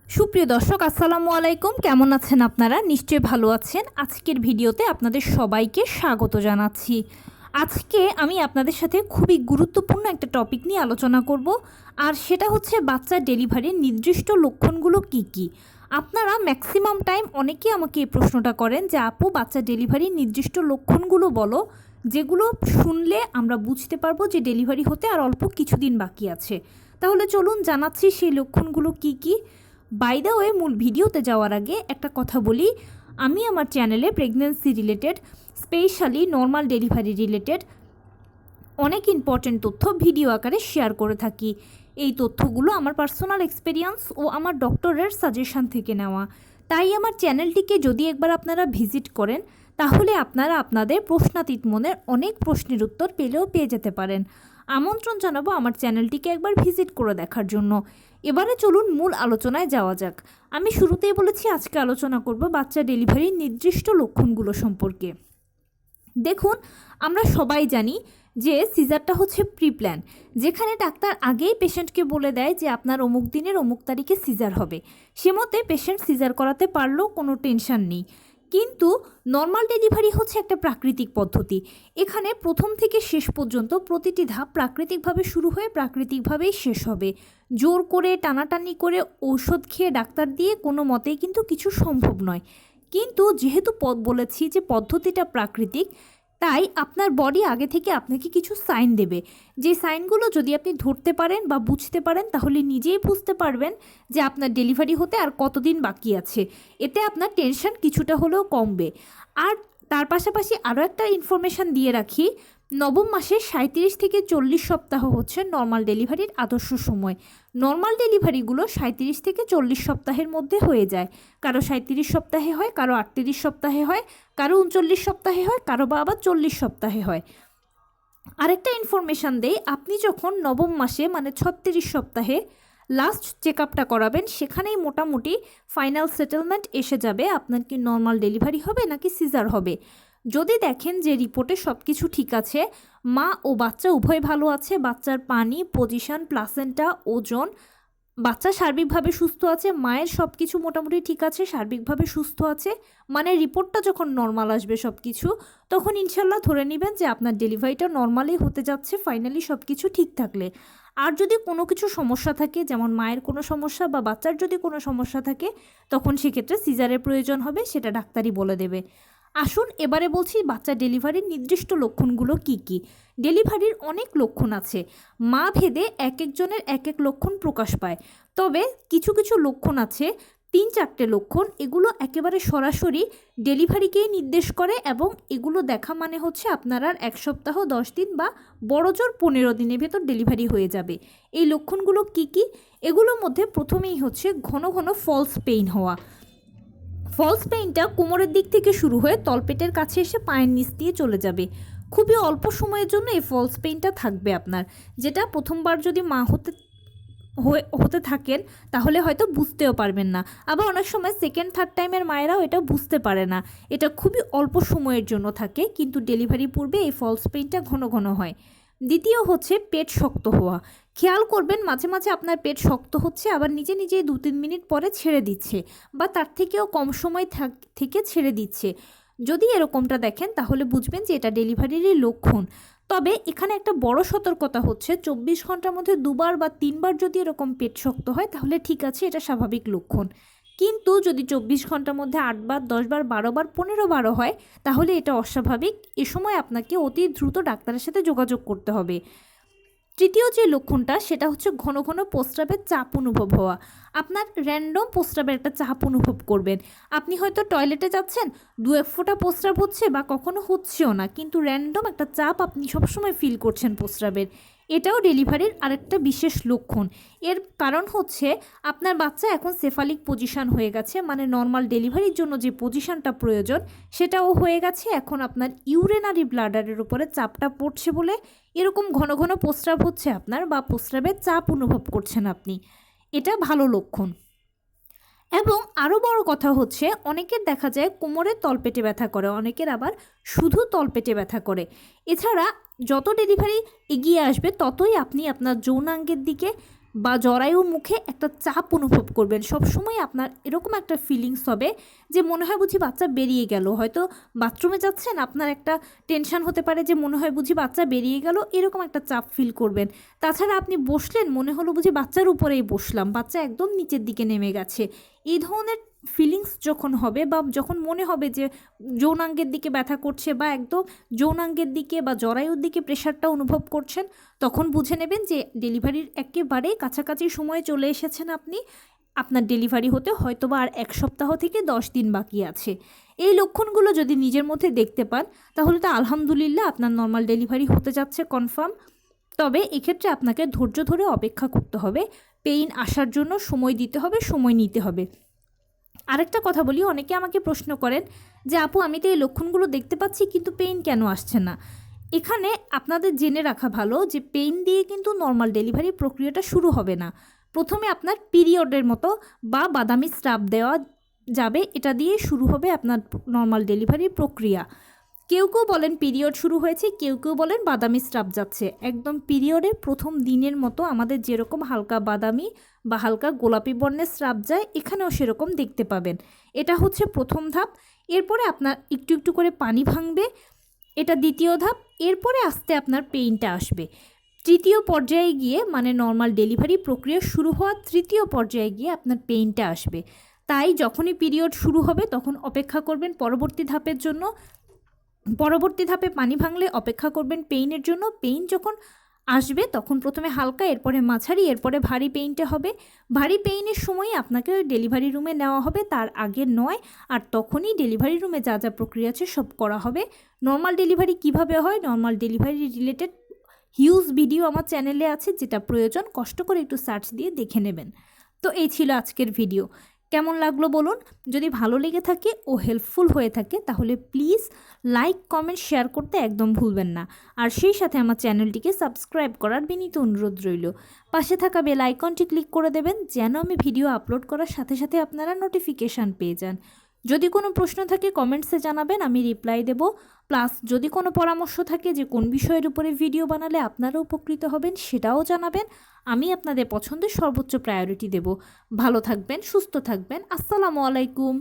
সুপ্রিয় দর্শক আসসালামু আলাইকুম, কেমন আছেন আপনারা? নিশ্চয়ই ভালো আছেন। আজকের ভিডিওতে আপনাদের সবাইকে স্বাগত জানাচ্ছি। আজকে আমি আপনাদের সাথে খুবই গুরুত্বপূর্ণ একটা টপিক নিয়ে আলোচনা করব, আর সেটা হচ্ছে বাচ্চার ডেলিভারির নির্দিষ্ট লক্ষণগুলো কি কি। আপনারা ম্যাক্সিমাম টাইম অনেকেই আমাকে এই প্রশ্নটা করেন যে আপু, বাচ্চার ডেলিভারির নির্দিষ্ট লক্ষণগুলো বলো, যেগুলো শুনলে আমরা বুঝতে পারবো যে ডেলিভারি হতে আর অল্প কিছুদিন বাকি আছে। তাহলে চলুন জানাচ্ছি সেই লক্ষণগুলো কি কি। বাই দ্য ওয়ে, মূল ভিডিওতে যাওয়ার আগে একটা কথা বলি, আমি আমার চ্যানেলে pregnancy related, specially normal delivery related অনেক ইম্পর্টেন্ট তথ্য ভিডিও আকারে শেয়ার করে থাকি। এই তথ্যগুলো আমার পার্সোনাল এক্সপিরিয়েন্স ও আমার ডক্টরের সাজেশন থেকে নেওয়া। তাই আমার চ্যানেলটিকে যদি একবার আপনারা ভিজিট করেন, তাহলে আপনারা আপনাদের প্রশ্নাতীত মনের অনেক প্রশ্নের উত্তর পেয়ে যেতে পারেন। আমন্ত্রণ জানাবো আমার চ্যানেলটিকে একবার ভিজিট করে দেখার জন্য। এবারে চলুন মূল আলোচনায় যাওয়া যাক। আমি শুরুতেই বলেছি আজকে আলোচনা করব বাচ্চা ডেলিভারির নির্দিষ্ট লক্ষণগুলো সম্পর্কে। দেখুন, আমরা সবাই জানি যে সিজারটা হচ্ছে প্রি প্ল্যান, যেখানে ডাক্তার আগেই পেশেন্টকে বলে দেয় যে আপনার অমুক দিনের অমুক তারিখে সিজার হবে। সে মতে পেশেন্ট সিজার করাতে পারলেও কোনো টেনশন নেই। কিন্তু নর্মাল ডেলিভারি হচ্ছে একটা প্রাকৃতিক পদ্ধতি। এখানে প্রথম থেকে শেষ পর্যন্ত প্রতিটি ধাপ প্রাকৃতিকভাবে শুরু হয়ে প্রাকৃতিকভাবেই শেষ হবে। জোর করে টানাটানি করে ঔষধ খেয়ে ডাক্তার দিয়ে কোনো মতেই কিন্তু কিছু সম্ভব নয়। কিন্তু যেহেতু বলেছি যে পদ্ধতিটা প্রাকৃতিক, তাই আপনার বডি আগে থেকে আপনাকে কিছু সাইন দেবে। যে সাইনগুলো যদি আপনি ধরতে পারেন বা বুঝতে পারেন, তাহলে নিজেই বুঝতে পারবেন যে আপনার ডেলিভারি হতে আর কতদিন বাকি আছে। এতে আপনার টেনশন কিছুটা হলেও কমবে। আর তার পাশাপাশি আরও একটা ইনফরমেশান দিয়ে রাখি, নবম মাসে 37 থেকে 40 সপ্তাহ হচ্ছে নর্মাল ডেলিভারির আদর্শ সময়। নর্মাল ডেলিভারিগুলো 37 থেকে 40 সপ্তাহের মধ্যে হয়ে যায়। কারো 37 সপ্তাহে হয়, কারো 38 সপ্তাহে হয়, কারো 39 সপ্তাহে হয়, কারো বা আবার 40 সপ্তাহে হয়। আরেকটা ইনফরমেশান দেই, আপনি যখন নবম মাসে মানে 36 সপ্তাহে লাস্ট চেক আপটা করাবেন, সেখানেই মোটামুটি ফাইনাল সেটেলমেন্ট এসে যাবে আপনার কি নর্মাল ডেলিভারি হবে নাকি সিজার হবে। যদি দেখেন যে রিপোর্টে সব কিছু ঠিক আছে, মা ও বাচ্চা উভয় ভালো আছে, বাচ্চার পানি, পজিশন, প্লাসেন্টা, ওজন, বাচ্চা সার্বিকভাবে সুস্থ আছে, মায়ের সব কিছু মোটামুটি ঠিক আছে, সার্বিকভাবে সুস্থ আছে, মানে রিপোর্টটা যখন নর্মাল আসবে সব কিছু, তখন ইনশাল্লাহ ধরে নেবেন যে আপনার ডেলিভারিটা নর্মালি হতে যাচ্ছে, ফাইনালি সব কিছু ঠিক থাকলে। আর যদি কোনো কিছু সমস্যা থাকে, যেমন মায়ের কোনো সমস্যা বা বাচ্চার যদি কোনো সমস্যা থাকে, তখন সেক্ষেত্রে সিজারের প্রয়োজন হবে, সেটা ডাক্তারই বলে দেবে। আসুন এবারে বলছি বাচ্চা ডেলিভারির নির্দিষ্ট লক্ষণগুলো কি কি। ডেলিভারির অনেক লক্ষণ আছে, মা ভেদে এক একজনের এক এক লক্ষণ প্রকাশ পায়। তবে কিছু কিছু লক্ষণ আছে, 3-4টে লক্ষণ, এগুলো একেবারে সরাসরি ডেলিভারিকেই নির্দেশ করে, এবং এগুলো দেখা মানে হচ্ছে আপনার আর 1 সপ্তাহ 10 দিন বা বড়জোর 15 দিনের ভেতর ডেলিভারি হয়ে যাবে। এই লক্ষণগুলো কি কি? এগুলোর মধ্যে প্রথমেই হচ্ছে ঘন ঘন ফলস পেইন হওয়া। ফলস পেইনটা কোমরের দিক থেকে শুরু হয়ে তলপেটের কাছে এসে পায়ের নিচ দিয়ে চলে যাবে। খুবই অল্প সময়ের জন্য এই ফলস পেইনটা থাকবে আপনার, যেটা প্রথমবার যদি মা হতে থাকেন তাহলে হয়তো বুঝতেও পারবেন না। আবার অনেক সময় সেকেন্ড থার্ড টাইমের মায়েরাও এটা বুঝতে পারে না। এটা খুবই অল্প সময়ের জন্য থাকে, কিন্তু ডেলিভারি পূর্বে এই ফলস পেইনটা ঘন ঘন হয়। দ্বিতীয় হচ্ছে পেট শক্ত হওয়া। খেয়াল করবেন মাঝে মাঝে আপনার পেট শক্ত হচ্ছে, আবার নিজে নিজেই 2-3 মিনিট পরে ছেড়ে দিচ্ছে, বা তার থেকেও কম সময় থেকে ছেড়ে দিচ্ছে। যদি এরকমটা দেখেন তাহলে বুঝবেন যে এটা ডেলিভারিরই লক্ষণ। তবে এখানে একটা বড় সতর্কতা হচ্ছে, 24 ঘন্টার মধ্যে 2বার বা 3বার যদি এরকম পেট শক্ত হয় তাহলে ঠিক আছে, এটা স্বাভাবিক লক্ষণ। কিন্তু যদি 24 ঘন্টার মধ্যে 8বার, 10বার, 12বার, 15বার হয়, তাহলে এটা অস্বাভাবিক। এ সময় আপনাকে অতি দ্রুত ডাক্তারের সাথে যোগাযোগ করতে হবে। তৃতীয় যে লক্ষণটা, সেটা হচ্ছে ঘন ঘন প্রস্রাবের চাপ অনুভব হওয়া। আপনার র্যান্ডম প্রস্রাবের একটা চাপ অনুভব করবেন। আপনি হয়তো টয়লেটে যাচ্ছেন, 2-1 ফোঁটা প্রস্রাব হচ্ছে বা কখনো হচ্ছেও না, কিন্তু র্যান্ডম একটা চাপ আপনি সবসময় ফিল করছেন প্রস্রাবের। এটাও ডেলিভারির আরেকটা বিশেষ লক্ষণ। এর কারণ হচ্ছে আপনার বাচ্চা এখন সেফালিক পজিশন হয়ে গেছে, মানে নর্মাল ডেলিভারির জন্য যে পজিশনটা প্রয়োজন সেটাও হয়ে গেছে। এখন আপনার ইউরিনারি ব্লাডারের উপরে চাপটা পড়ছে বলে এরকম ঘন ঘন প্রস্রাব হচ্ছে আপনার, বা প্রস্রাবের চাপ অনুভব করছেন আপনি। এটা ভালো লক্ষণ। এবং আরও বড় কথা হচ্ছে, অনেকের দেখা যায় কোমরের তলপেটে ব্যথা করে, অনেকের আবার শুধু তলপেটে ব্যথা করে। এছাড়া যত ডেলিভারি এগিয়ে আসবে ততই আপনি আপনার যৌনাঙ্গের দিকে বা জরায়ু মুখে একটা চাপ অনুভব করবেন। সবসময় আপনার এরকম একটা ফিলিংস হবে যে মনে হয় বুঝি বাচ্চা বেরিয়ে গেল। হয়তো বাথরুমে যাচ্ছেন, আপনার একটা টেনশন হতে পারে যে মনে হয় বুঝি বাচ্চা বেরিয়ে গেল, এরকম একটা চাপ ফিল করবেন। তাছাড়া আপনি বসলেন, মনে হলো বুঝি বাচ্চার উপরেই বসলাম, বাচ্চা একদম নিচের দিকে নেমে গেছে। এই ধরনের ফিলিংস যখন হবে বা যখন মনে হবে যে যৌনাঙ্গের দিকে ব্যথা করছে বা একদম যৌনাঙ্গের দিকে বা জরায়ুর দিকে প্রেশারটা অনুভব করছেন, তখন বুঝে নেবেন যে ডেলিভারির একেবারে কাছাকাছি সময়ে চলে এসেছেন আপনি। আপনার ডেলিভারি হতে হয়তো বা আর 1 সপ্তাহ থেকে 10 দিন বাকি আছে। এই লক্ষণগুলো যদি নিজের মধ্যে দেখতে পান তাহলে তো আলহামদুলিল্লাহ আপনার নর্মাল ডেলিভারি হতে যাচ্ছে কনফার্ম। তবে এক্ষেত্রে আপনাকে ধৈর্য ধরে অপেক্ষা করতে হবে, পেইন আসার জন্য সময় দিতে হবে, সময় নিতে হবে। আরেকটা কথা বলি, অনেকে আমাকে প্রশ্ন করেন যে আপু আমি তো এই লক্ষণগুলো দেখতে পাচ্ছি কিন্তু পেইন কেন আসছে না। এখানে আপনাদের জেনে রাখা ভালো যে পেইন দিয়ে কিন্তু নর্মাল ডেলিভারি প্রক্রিয়াটা শুরু হবে না। প্রথমে আপনার পিরিয়ডের মতো বা বাদামি স্রাব দেওয়া যাবে, এটা দিয়ে শুরু হবে আপনার নর্মাল ডেলিভারির প্রক্রিয়া। কেউ কেউ বলেন পিরিয়ড শুরু হয়েছে, কেউ কেউ বলেন বাদামি স্রাব যাচ্ছে। একদম পিরিয়ডের প্রথম দিনের মতো আমাদের যেরকম হালকা বাদামি বা হালকা গোলাপি বর্ণের স্রাব যায়, এখানেও সেরকম দেখতে পাবেন। এটা হচ্ছে প্রথম ধাপ। এরপরে আপনার একটু একটু করে পানি ভাঙবে, এটা দ্বিতীয় ধাপ। এরপরে আস্তে আপনার পেইনটা আসবে। তৃতীয় পর্যায়ে গিয়ে মানে নর্মাল ডেলিভারি প্রক্রিয়া শুরু হওয়ার তৃতীয় পর্যায়ে গিয়ে আপনার পেইনটা আসবে। তাই যখনই পিরিয়ড শুরু হবে তখন অপেক্ষা করবেন পরবর্তী ধাপের জন্য। পরবর্তী ধাপে পানি ভাঙলে অপেক্ষা করবেন পেইনের জন্য। পেইন যখন আসবে তখন প্রথমে হালকা, এরপরে মাঝারি, এরপরে ভারী পেইনটা হবে। ভারী পেইনের সময়ই আপনাকে ডেলিভারি রুমে নেওয়া হবে, তার আগে নয়। আর তখনই ডেলিভারি রুমে যা যা প্রক্রিয়া আছে সব করা হবে। নর্মাল ডেলিভারি কিভাবে হয়, normal delivery related huge video আমার চ্যানেলে আছে, যেটা প্রয়োজন কষ্ট করে একটু সার্চ দিয়ে দেখে নেবেন। তো এই ছিল আজকের ভিডিও। কেমন লাগলো বলুন। যদি ভালো লেগে থাকে ও হেল্পফুল হয়ে থাকে তাহলে প্লিজ লাইক, কমেন্ট, শেয়ার করতে একদম ভুলবেন না। আর সেই সাথে আমার চ্যানেলটিকে সাবস্ক্রাইব করার বিনীত অনুরোধ রইল। পাশে থাকা বেল আইকনটি ক্লিক করে দেবেন যেন আমি ভিডিও আপলোড করার সাথে সাথে আপনারা নোটিফিকেশান পেয়ে যান। যদি কোনো প্রশ্ন থাকে কমেন্টসে জানাবেন, আমি রিপ্লাই দেব। প্লাস যদি কোনো পরামর্শ থাকে যে কোন বিষয়ের উপরে ভিডিও বানালে আপনারা উপকৃত হবেন সেটাও জানাবেন। আমি আপনাদের পছন্দের সর্বোচ্চ প্রায়োরিটি দেব। ভালো থাকবেন, সুস্থ থাকবেন। আসসালামু আলাইকুম।